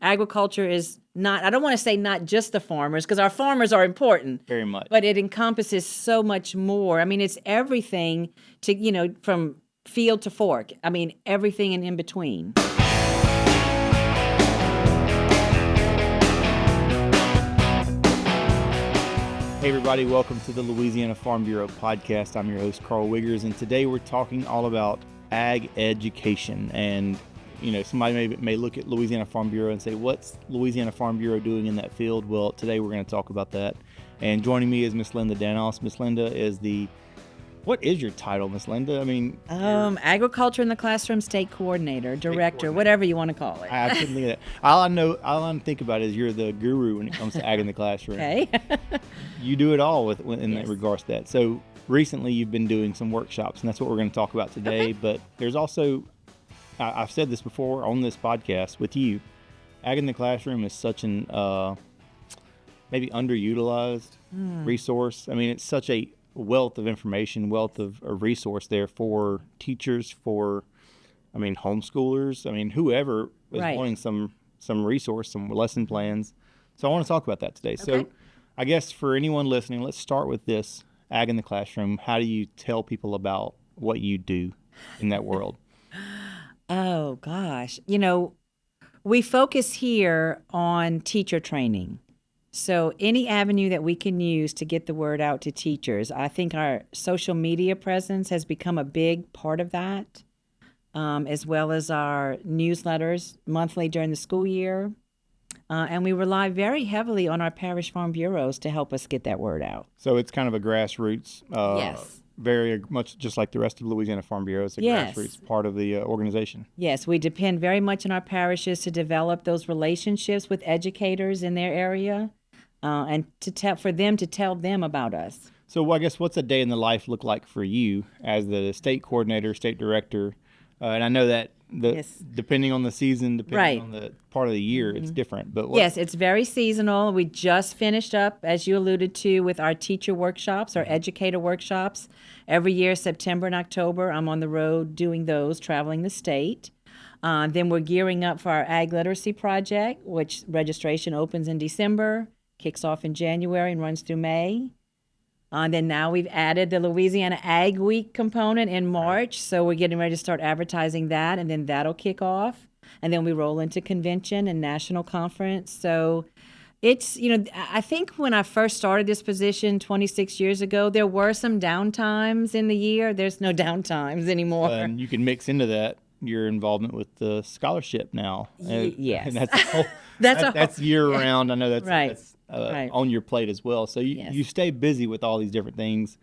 agriculture is not, I don't want to say not just the farmers, because our farmers are important. Very much. But it encompasses so much more. I mean, it's everything to, from field to fork. I mean, everything in between. Hey everybody, welcome to the Louisiana Farm Bureau podcast. I'm your host, Karl Wiggers, and today we're talking all about ag education. And, somebody may look at Louisiana Farm Bureau and say, what's Louisiana Farm Bureau doing in that field? Well, today we're going to talk about that. And joining me is Miss Lynda Danos. Miss Lynda is what is your title, Miss Lynda? I mean, Agriculture in the Classroom State Coordinator, Director, whatever you want to call it. I couldn't think of that. All I think about is you're the guru when it comes to ag in the classroom. Okay. You do it all in regards to that. So recently you've been doing some workshops, and that's what we're going to talk about today. Okay. But there's also, I've said this before on this podcast with you, ag in the classroom is such an maybe underutilized resource. I mean, it's such a wealth of information, wealth of resource there for teachers, for, homeschoolers, whoever is wanting some resource, some lesson plans. So I want to talk about that today. Okay. So I guess for anyone listening, let's start with this, ag in the classroom. How do you tell people about what you do in that world? Oh, gosh. We focus here on teacher training. So any avenue that we can use to get the word out to teachers, I think our social media presence has become a big part of that, as well as our newsletters monthly during the school year. And we rely very heavily on our parish farm bureaus to help us get that word out. So it's kind of a grassroots, yes. Very much just like the rest of Louisiana Farm Bureau. It's a grassroots part of the organization. Yes, we depend very much on our parishes to develop those relationships with educators in their area. And for them to tell them about us. So I guess what's a day in the life look like for you as the state coordinator, state director? And I know that depending on the season, depending on the part of the year, it's different. But yes, it's very seasonal. We just finished up, as you alluded to, with our teacher workshops, our educator workshops. Every year, September and October, I'm on the road doing those, traveling the state. Then we're gearing up for our Ag Literacy Project, which registration opens in December. Kicks off in January and runs through May. Then now we've added the Louisiana Ag Week component in March, so we're getting ready to start advertising that, and then that'll kick off. And then we roll into convention and national conference. So it's, I think when I first started this position 26 years ago, there were some downtimes in the year. There's no downtimes anymore. And you can mix into that your involvement with the scholarship now. Yes. And that's year round. I know that's right. That's on your plate as well. So you stay busy with all these different things.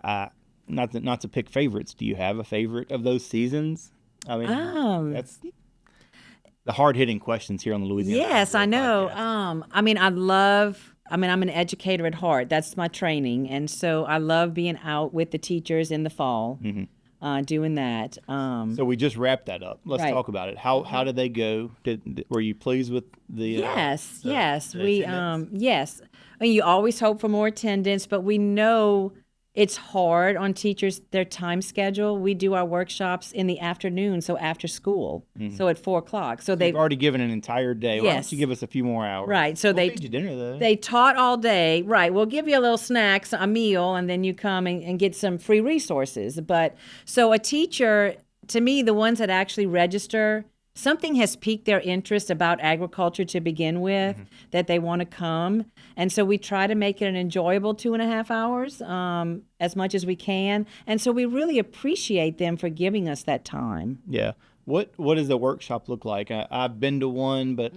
Not to pick favorites. Do you have a favorite of those seasons? That's the hard-hitting questions here on the Louisiana. Yes, I know. I'm an educator at heart. That's my training. And so I love being out with the teachers in the fall. Mm-hmm. Doing that. So we just wrapped that up. Let's talk about it. How did they go? Were you pleased with the? Yes. The We yes. You always hope for more attendance, but we know it's hard on teachers, their time schedule. We do our workshops in the afternoon, so after school, so at 4:00. So they've already given an entire day. Yes. Why don't you give us a few more hours? Right. So we'll feed you dinner though. They taught all day. Right. We'll give you a little snacks, a meal, and then you come and get some free resources. But so a teacher, to me, the ones that actually register, something has piqued their interest about agriculture to begin with, that they want to come. And so we try to make it an enjoyable 2.5 hours as much as we can. And so we really appreciate them for giving us that time. Yeah. What does the workshop look like? I've been to one, but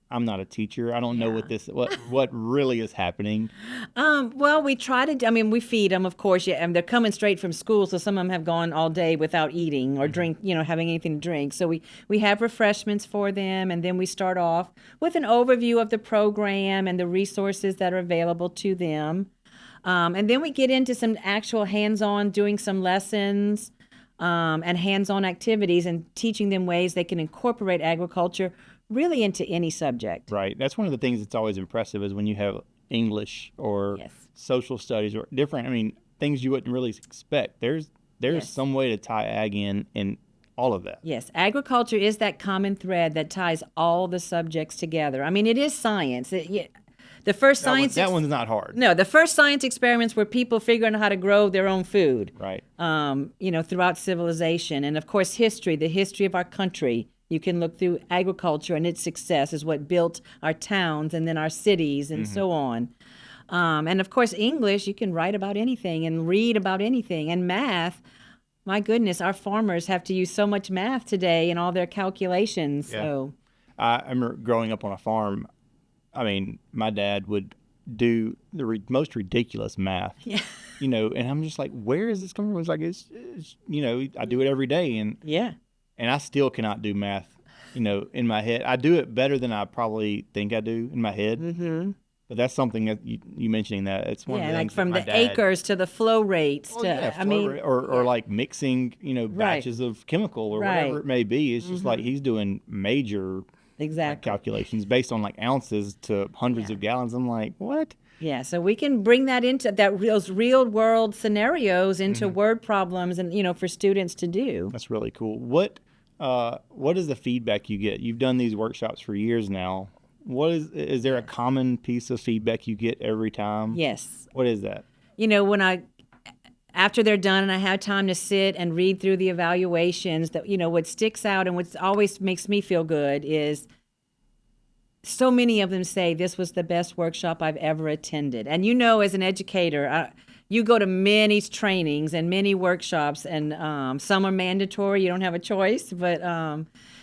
I'm not a teacher. I don't know what really is happening. Well, we try to, we feed them, of course, and they're coming straight from school, so some of them have gone all day without eating or drink, having anything to drink. So we have refreshments for them, and then we start off with an overview of the program and the resources that are available to them. And then we get into some actual hands-on, doing some lessons and hands-on activities and teaching them ways they can incorporate agriculture really into any subject. Right. That's one of the things that's always impressive is when you have English or social studies or different, things you wouldn't really expect. There's some way to tie ag in all of that. Yes, agriculture is that common thread that ties all the subjects together. I mean, it is science. The first science That one's not hard. No, the first science experiments were people figuring out how to grow their own food. Right. Throughout civilization, and of course history, the history of our country. You can look through agriculture, and its success is what built our towns and then our cities and so on. And of course English, you can write about anything and read about anything. And math, my goodness, our farmers have to use so much math today in all their calculations. Yeah. So I remember growing up on a farm. I mean, my dad would do the most ridiculous math. Yeah. And I'm just like, where is this coming from? It's like, it's I do it every day, and yeah. and I still cannot do math, in my head. I do it better than I probably think I do in my head. Mm-hmm. But that's something that you mentioning that it's one of the like things from that the my dad, acres to the flow rates or like mixing, batches of chemical or whatever it may be. It's just like he's doing major exactly calculations based on like ounces to hundreds of gallons. I'm like, what? Yeah, so we can bring that into those real world scenarios into word problems and for students to do. That's really cool. What is the feedback you get? You've done these workshops for years now. What is there a common piece of feedback you get every time? Yes. What is that? After they're done and I have time to sit and read through the evaluations, that what sticks out and what always makes me feel good is so many of them say this was the best workshop I've ever attended. And as an educator, you go to many trainings and many workshops, and some are mandatory. You don't have a choice. But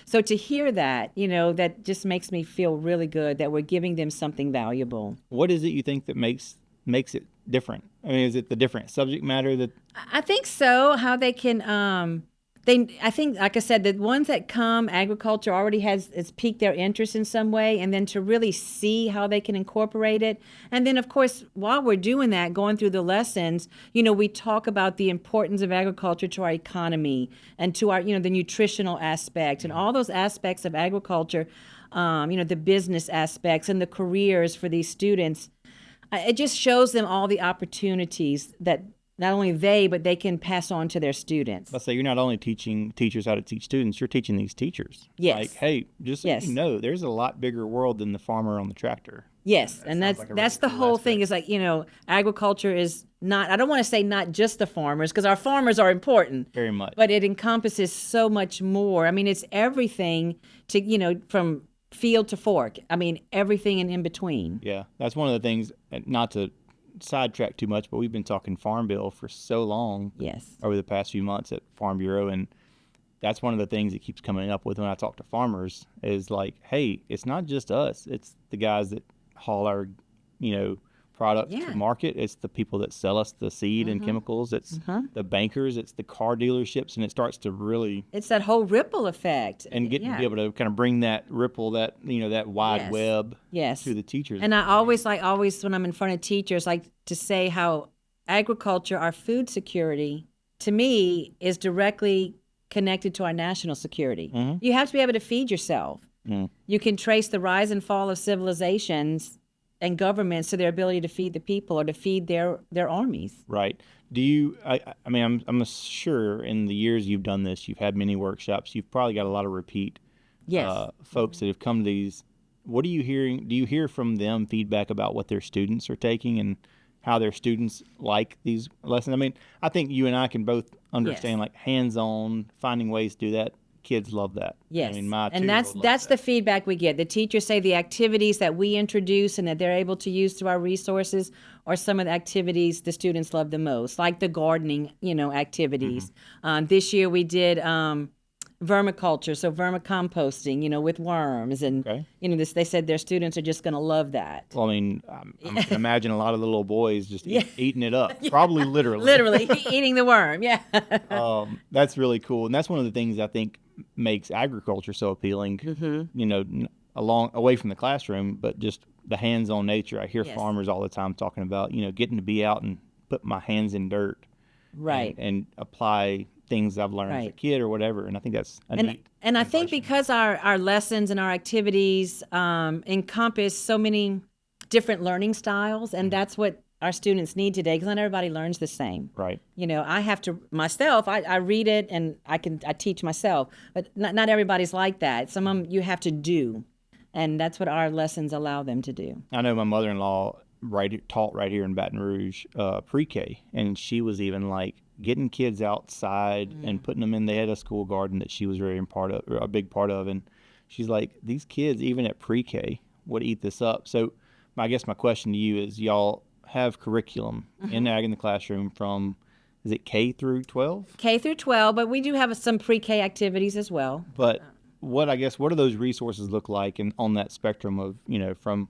so to hear that, that just makes me feel really good that we're giving them something valuable. What is it you think that makes it different? I mean, is it the different subject matter that? I think so. How they can, I think, like I said, the ones that come, agriculture already it's piqued their interest in some way, and then to really see how they can incorporate it. And then, of course, while we're doing that, going through the lessons, we talk about the importance of agriculture to our economy and to our, the nutritional aspect and all those aspects of agriculture, the business aspects and the careers for these students. It just shows them all the opportunities that not only but they can pass on to their students. Let's say you're not only teaching teachers how to teach students, you're teaching these teachers. Yes. Like, hey, just so there's a lot bigger world than the farmer on the tractor. Yes, and that's the whole thing. Is like, agriculture is not, I don't want to say not just the farmers, because our farmers are important. Very much. But it encompasses so much more. I mean, it's everything to, from field to fork. I mean, everything in between. Yeah, that's one of the things, not to sidetrack too much, but we've been talking Farm Bill for so long. Yes. Over the past few months at Farm Bureau, and that's one of the things that keeps coming up with when I talk to farmers is like, hey, it's not just us. It's the guys that haul our, product to market. It's the people that sell us the seed and chemicals. It's the bankers. It's the car dealerships, and it starts to really. It's that whole ripple effect. And to be able to kind of bring that ripple, that that wide web, to the teachers. And I always when I'm in front of teachers, like to say how agriculture, our food security, to me, is directly connected to our national security. You have to be able to feed yourself. You can trace the rise and fall of civilizations and governments to their ability to feed the people or to feed their armies. Right. Do you? I mean, I'm sure in the years you've done this, you've had many workshops. You've probably got a lot of repeat folks that have come to these. What are you hearing? Do you hear from them feedback about what their students are taking and how their students like these lessons? I mean, I think you and I can both understand like hands-on, finding ways to do that. Kids love that. Yes, I mean, and that's the feedback we get. The teachers say the activities that we introduce and that they're able to use through our resources are some of the activities the students love the most, like the gardening, activities. This year we did vermiculture, so vermicomposting, with worms, and they said their students are just going to love that. Well, I mean, I can imagine a lot of the little boys just eating it up, probably literally. Literally eating the worm, That's really cool, and that's one of the things I think makes agriculture so appealing. Away from the classroom, but just the hands-on nature. I hear farmers all the time talking about, getting to be out and put my hands in dirt, and apply things I've learned as a kid or whatever. And I think that's neat. And I think because our lessons and our activities encompass so many different learning styles, and that's what our students need today, because not everybody learns the same. Right. You know, I have to myself. I read it and I teach myself, but not everybody's like that. Some of them you have to do, and that's what our lessons allow them to do. I know my mother-in-law taught right here in Baton Rouge pre-K, and she was even like getting kids outside and putting them in. They had a school garden that she was very a big part of, and she's like, these kids even at pre-K would eat this up. So I guess my question to you is, y'all have curriculum in Ag in the Classroom from, is it K through 12? K through 12, but we do have some pre-K activities as well. But what do those resources look like on that spectrum of, you know, from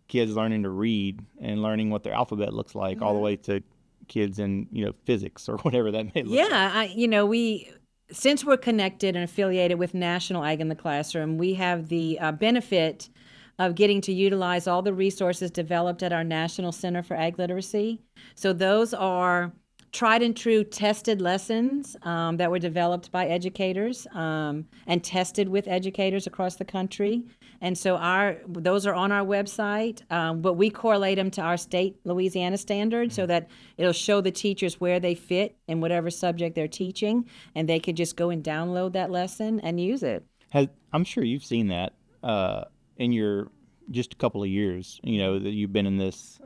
kids learning to read and learning what their alphabet looks like all the way to kids in, you know, physics or whatever that may look like? Since we're connected and affiliated with National Ag in the Classroom, we have the benefit of getting to utilize all the resources developed at our National Center for Ag Literacy. So those are tried and true tested lessons that were developed by educators and tested with educators across the country. And so those are on our website, but we correlate them to our state Louisiana standard so that it'll show the teachers where they fit in whatever subject they're teaching, and they could just go and download that lesson and use it. I'm sure you've seen that in your just a couple of years, you know, that you've been in this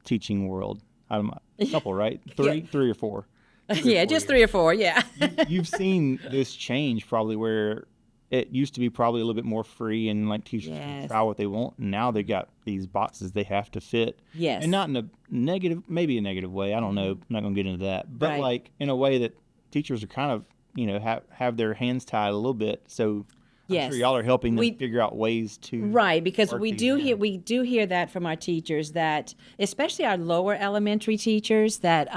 teaching world. A couple, right? Three or four. Yeah, just 3 or 4, yeah. You've seen this change probably where it used to be probably a little bit more free and like teachers can try what they want. And now they got these boxes they have to fit. Yes. And not in a negative, maybe a negative way. I don't know. I'm not going to get into that. But like in a way that teachers are kind of, you know, have their hands tied a little bit. So I'm sure y'all are helping them figure out ways to because we do hear that from our teachers, that especially our lower elementary teachers, that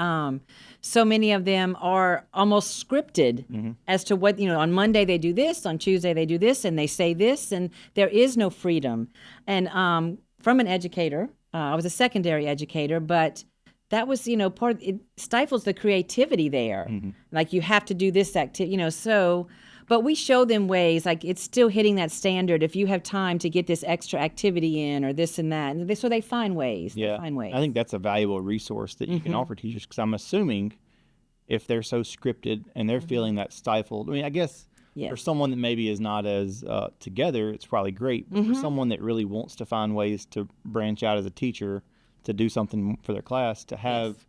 so many of them are almost scripted as to what, you know, on Monday they do this, on Tuesday they do this, and they say this, and there is no freedom. And from an educator, I was a secondary educator, but that was, you know, it stifles the creativity there. Like you have to do this activity, you know, so. But we show them ways, like it's still hitting that standard if you have time to get this extra activity in or this and that. And so they find ways. Yeah. They find ways. I think that's a valuable resource that you can offer teachers, because I'm assuming if they're so scripted and they're feeling that stifled, I mean, I guess for someone that maybe is not as together, it's probably great. But for someone that really wants to find ways to branch out as a teacher, to do something for their class, to have,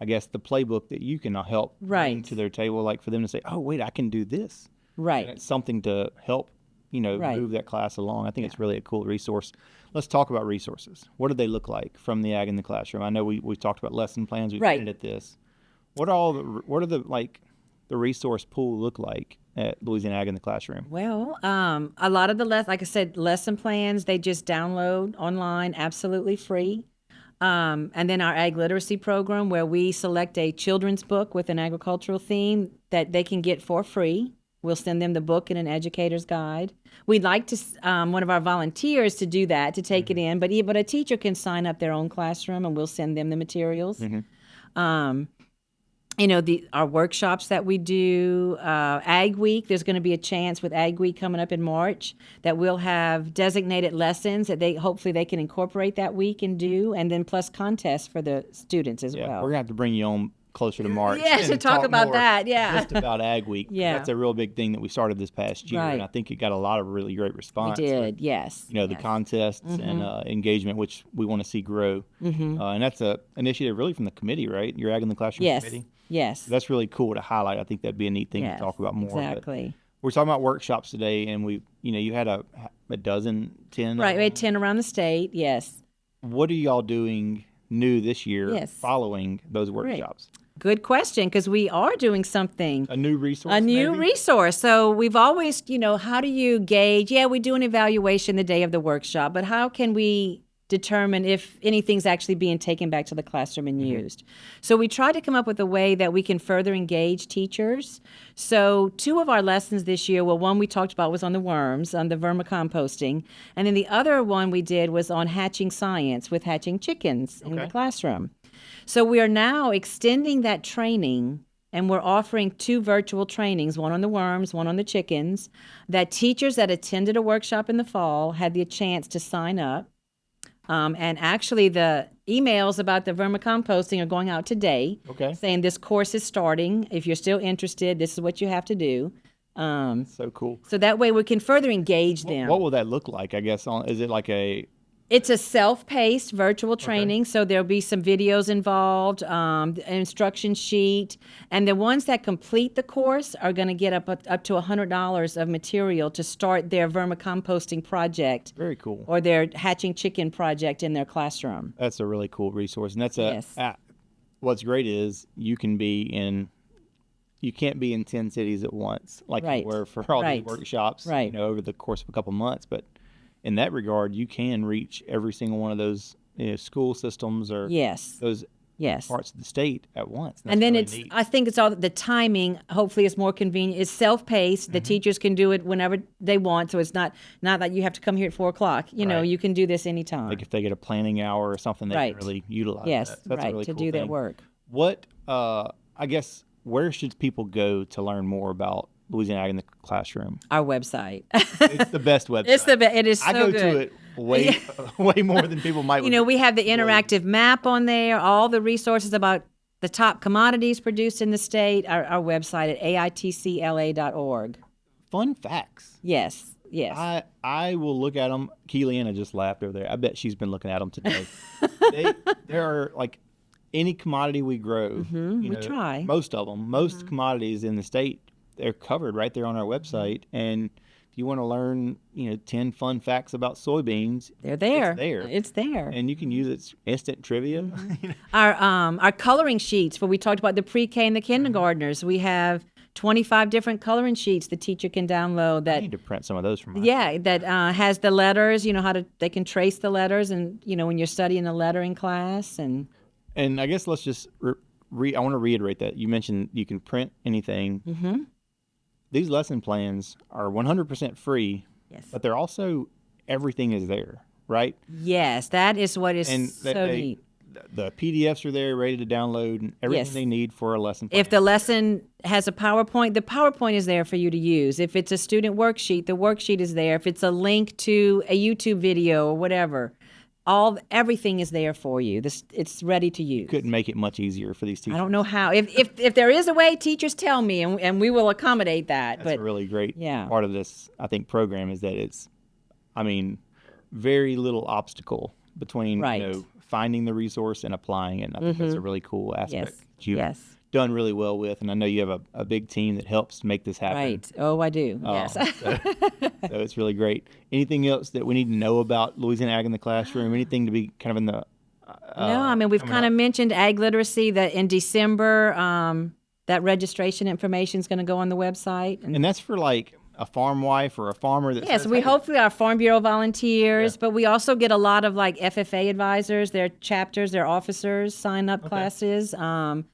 I guess, the playbook that you can help bring to their table, like for them to say, oh, wait, I can do this. Right. And it's something to help, you know, move that class along. I think it's really a cool resource. Let's talk about resources. What do they look like from the Ag in the Classroom? I know we talked about lesson plans. We've hinted at this. What are the resource pool look like at Louisiana Ag in the Classroom? Well, a lot of like I said, lesson plans, they just download online, absolutely free. And then our ag literacy program, where we select a children's book with an agricultural theme that they can get for free. We'll send them the book and an educator's guide. We'd like to one of our volunteers to do that, to take it in, but a teacher can sign up their own classroom, and we'll send them the materials. You know, our workshops that we do, Ag Week, there's going to be a chance with Ag Week coming up in March that we'll have designated lessons that hopefully they can incorporate that week and do, and then plus contests for the students as well. We're going to have to bring you on closer to March. To talk about that, just about Ag Week. That's a real big thing that we started this past year, and I think it got a lot of really great response. We did, yes. You know, the contests and engagement, which we want to see grow. And that's an initiative really from the committee, right? Your Ag in the Classroom committee? Yes. So that's really cool to highlight. I think that'd be a neat thing to talk about more. Exactly. But we're talking about workshops today, and you had a dozen, 10? Right, we had 10 around the state, yes. What are y'all doing new this year following those workshops? Good question, because we are doing something. A new resource? A new resource. So we've always, how do you gauge? Yeah, we do an evaluation the day of the workshop, but how can we determine if anything's actually being taken back to the classroom and used? So we try to come up with a way that we can further engage teachers. So 2 of our lessons this year, one we talked about was on the worms, on the vermicomposting, and then the other one we did was on hatching science with hatching chickens in the classroom. So we are now extending that training, and we're offering 2 virtual trainings, one on the worms, one on the chickens, that teachers that attended a workshop in the fall had the chance to sign up. And actually the emails about the vermicomposting are going out today. Okay. Saying this course is starting. If you're still interested, this is what you have to do. So cool. So that way we can further engage them. What will that look like? I guess is it like a? It's a self-paced virtual training, so there'll be some videos involved, an instruction sheet, and the ones that complete the course are going to get up to $100 of material to start their vermicomposting project. Very cool. Or their hatching chicken project in their classroom. That's a really cool resource, and that's Yes. What's great is you can't be in 10 cities at once, like Right. you were for all Right. these workshops, Right. over the course of a couple months. But in that regard, you can reach every single one of those school systems or Yes. those Yes. parts of the state at once. And then really neat. I think it's all the timing. Hopefully, it's more convenient. It's self-paced. The teachers can do it whenever they want, so it's not that you have to come here at 4:00. Right. You can do this anytime. Like if they get a planning hour or something, they Right. can really utilize Yes, that. That's a right, really to cool do their thing. work. What I guess where should people go to learn more about Louisiana Ag in the Classroom? Our website. It's the best website. It's the best. It is so I go good. to it way more than people might. We have the interactive map on there, all the resources about the top commodities produced in the state, our website at AITCLA.org. Fun facts. Yes. I will look at them. Keely-Anna just laughed over there. I bet she's been looking at them today. There are like any commodity we grow. We try. Most of them. Most commodities in the state, they're covered right there on our website. And if you want to learn, 10 fun facts about soybeans, They're there. It's there. It's there. And you can use its instant trivia. Our coloring sheets, where we talked about the pre-K and the kindergartners, we have 25 different coloring sheets the teacher can download I that need to print some of those for my that has the letters, they can trace the letters, and when you're studying a lettering class. And I guess let's just I want to reiterate that you mentioned you can print anything. Mm-hmm. These lesson plans are 100% free. Yes. But they're also, everything is there, right? Yes, that is what is so neat. The PDFs are there ready to download and everything Yes. they need for a lesson plan. If the lesson has a PowerPoint, the PowerPoint is there for you to use. If it's a student worksheet, the worksheet is there. If it's a link to a YouTube video or whatever, everything is there for you. It's ready to use. Couldn't make it much easier for these teachers. I don't know how. If there is a way, teachers tell me, and we will accommodate that. That's a really great yeah. part of this, I think, program is that it's, very little obstacle between, Right. finding the resource and applying it. And I think that's a really cool aspect that you've Yes. done really well with. And I know you have a big team that helps make this happen. Right. Oh, I do. Yes. So it's really great. Anything else that we need to know about Louisiana Ag in the Classroom? Anything to be kind of in the... No, we've kind of mentioned ag literacy, that in December, that registration information is going to go on the website. And that's for like a farm wife or a farmer that Yes, says, we "Hey, hopefully our Farm Bureau volunteers, Yeah. but we also get a lot of like FFA advisors, their chapters, their officers sign up classes. And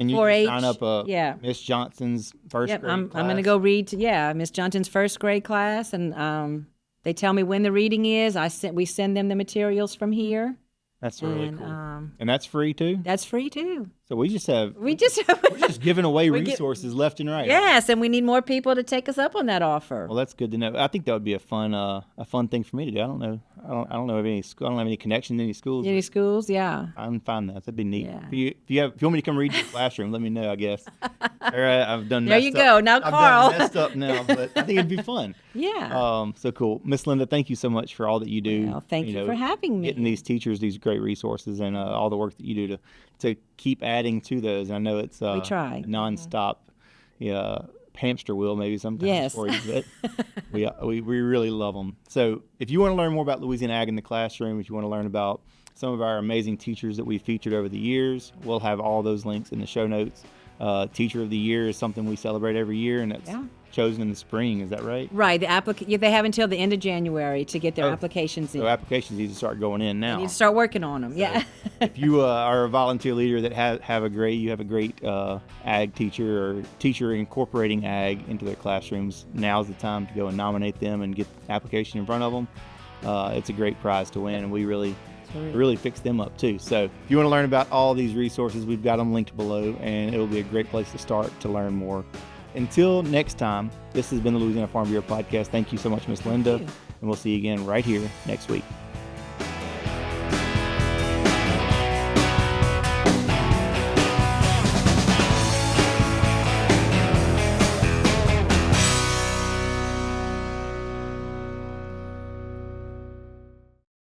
you 4-H, can sign up yeah. Miss Johnson's first Yep, grade I'm class. going to go read Miss Johnson's first grade class, and they tell me when the reading is. We send them the materials from here. That's really And, cool. And that's free too? That's free too. So we're We just giving away We get- resources left and right. yes, and we need more people to take us up on that offer. Well, that's good to know. I think that would be a fun thing for me to do. I don't know. I don't know of any school. I don't have any connection to any schools. Any schools? Yeah. I'm fine with that. That'd be neat. Yeah. If you want me to come read your classroom, let me know. I guess. I've done. There messed you up. go. Now, I've Karl. done messed up now, but I think it'd be fun. Yeah. So cool, Miss Lynda. Thank you so much for all that you do. Well, thank you for having me. Getting these teachers these great resources and all the work that you do to keep adding to those. I know it's We try. nonstop. Hamster wheel maybe sometimes Yes. for you, but we really love them. So if you want to learn more about Louisiana Ag in the Classroom, if you want to learn about some of our amazing teachers that we've featured over the years, we'll have all those links in the show notes. Teacher of the Year is something we celebrate every year, and it's chosen in the spring. Is that right? Right. They have until the end of January to get their applications in. So applications need to start going in now. You need to start working on them. Yeah. If you are a volunteer leader that have a great ag teacher or teacher incorporating ag into their classrooms, now's the time to go and nominate them and get the application in front of them. It's a great prize to win, and we really fix them up too. So if you want to learn about all these resources, we've got them linked below, and it'll be a great place to start to learn more. Until next time, this has been the Louisiana Farm Bureau Podcast. Thank you so much, Miss Lynda, and we'll see you again right here next week.